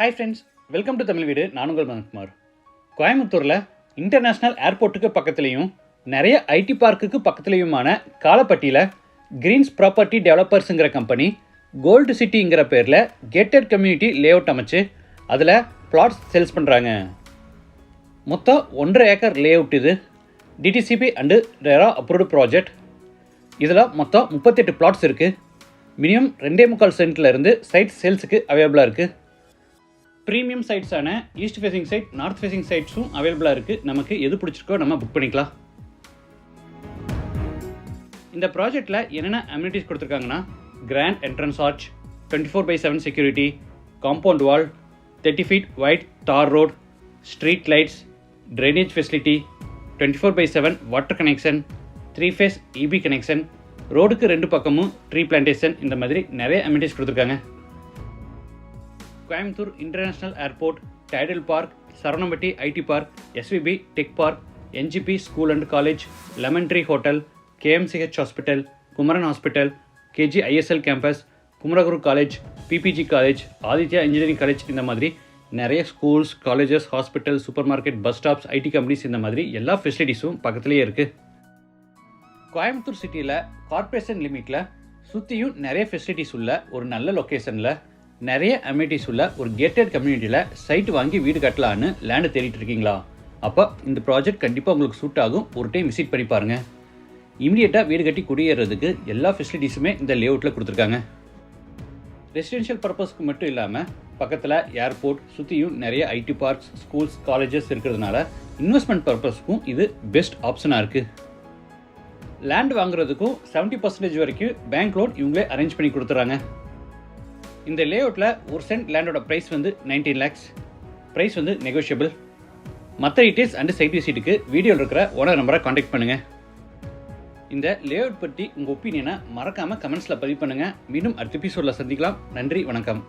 Hi friends, welcome to Tamil வீடு. நான் உங்கள் மதன்குமார். கோயம்புத்தூரில் இன்டர்நேஷ்னல் ஏர்போர்ட்டுக்கு பக்கத்துலேயும் நிறைய ஐடி பார்க்குக்கு பக்கத்துலேயுமான காலப்பட்டியில் கிரீன்ஸ் ப்ராப்பர்ட்டி டெவலப்பர்ஸுங்கிற கம்பெனி கோல்டு சிட்டிங்கிற பேரில் கேட்டட் கம்யூனிட்டி லேஅவுட் அமைச்சு அதில் பிளாட்ஸ் சேல்ஸ் பண்ணுறாங்க. மொத்தம் 1.5 ஏக்கர் லேஅவுட் இது. DTCP and RERA approved project. இதில் மொத்தம் 38 பிளாட்ஸ் இருக்குது. மினிமம் 2.25 சென்ட்லேருந்து சைட் சேல்ஸுக்கு அவைலபிளாக இருக்குது. ப்ரீமியம் சைட்ஸான east facing site, north facing சைட்ஸும் அவைலபிளாக இருக்குது. நமக்கு எது பிடிச்சிருக்கோ நம்ம புக் பண்ணிக்கலாம். இந்த ப்ராஜெக்டில் என்னென்ன அம்யூனிட்டிஸ் கொடுத்துருக்காங்கன்னா, grand entrance arch, 24/7 security, compound wall, 30 feet wide tar road, street lights, drainage facility, 24/7 water connection, 3 phase EB connection, ரோடுக்கு 2 பக்கமும் ட்ரீ பிளான்டேஷன், இந்த மாதிரி நிறைய அம்யூனிட்டிஸ் கொடுத்துருக்காங்க. Coimbatore international airport, Tidel park, Saravanampatti IT park, SVB tech park, NGP school and college, Lemon Tree hotel, KMCH hospital, Kumaran hospital, KG ISL campus, Kumaraguru college, PPG college, Aditya engineering college, இந்த மாதிரி நிறைய schools, colleges, hospital, supermarket, bus stops, IT companies, இந்த மாதிரி எல்லா ஃபெசிலிட்டிஸும் பக்கத்துலேயே இருக்குது. கோயம்புத்தூர் சிட்டியில் corporation லிமிட்டில் சுற்றியும் நிறைய ஃபெசிலிட்டிஸ் உள்ள ஒரு நல்ல லொக்கேஷனில் நிறைய அம்யூனிட்டிஸ் உள்ள ஒரு கேட்டட் கம்யூனிட்டியில் சைட் வாங்கி வீடு கட்டலான்னு லேண்டு தேடிட்டு இருக்கீங்களா? அப்போ இந்த ப்ராஜெக்ட் கண்டிப்பாக உங்களுக்கு சூட் ஆகும். ஒரு டைம் விசிட் பண்ணி பாருங்கள். இமீடியட்டாக வீடு கட்டி குடியேறதுக்கு எல்லா ஃபெசிலிட்டிஸுமே இந்த லேஅவுட்டில் கொடுத்துருக்காங்க. ரெசிடென்ஷியல் பர்பஸ்க்கு மட்டும் இல்லாமல் பக்கத்தில் ஏர்போர்ட், சுற்றியும் நிறைய ஐடி பார்க்ஸ், ஸ்கூல்ஸ், காலேஜஸ் இருக்கிறதுனால இன்வெஸ்ட்மெண்ட் பர்பஸ்க்கும் இது பெஸ்ட் ஆப்ஷனாக இருக்குது. லேண்ட் வாங்குறதுக்கும் 70% வரைக்கும் பேங்க் லோன் இவங்களே அரேஞ்ச் பண்ணி கொடுத்துறாங்க. இந்த லேஅவுட்டில் ஒரு சென்ட் லேண்டோட ப்ரைஸ் வந்து 19 lakhs. ப்ரைஸ் வந்து நெகோஷியபிள். மற்ற டீட்டெயில்ஸ் அண்ட் சைட் விசிட்டுக்கு வீடியோவில் இருக்கிற ஓனர் நம்பரை காண்டாக்ட் பண்ணுங்கள். இந்த லேஅவுட் பற்றி உங்கள் ஒப்பீனியனை மறக்காமல் கமெண்ட்ஸில் பதிவு பண்ணுங்கள். மீண்டும் அடுத்த எபிசோடில் சந்திக்கலாம். நன்றி, வணக்கம்.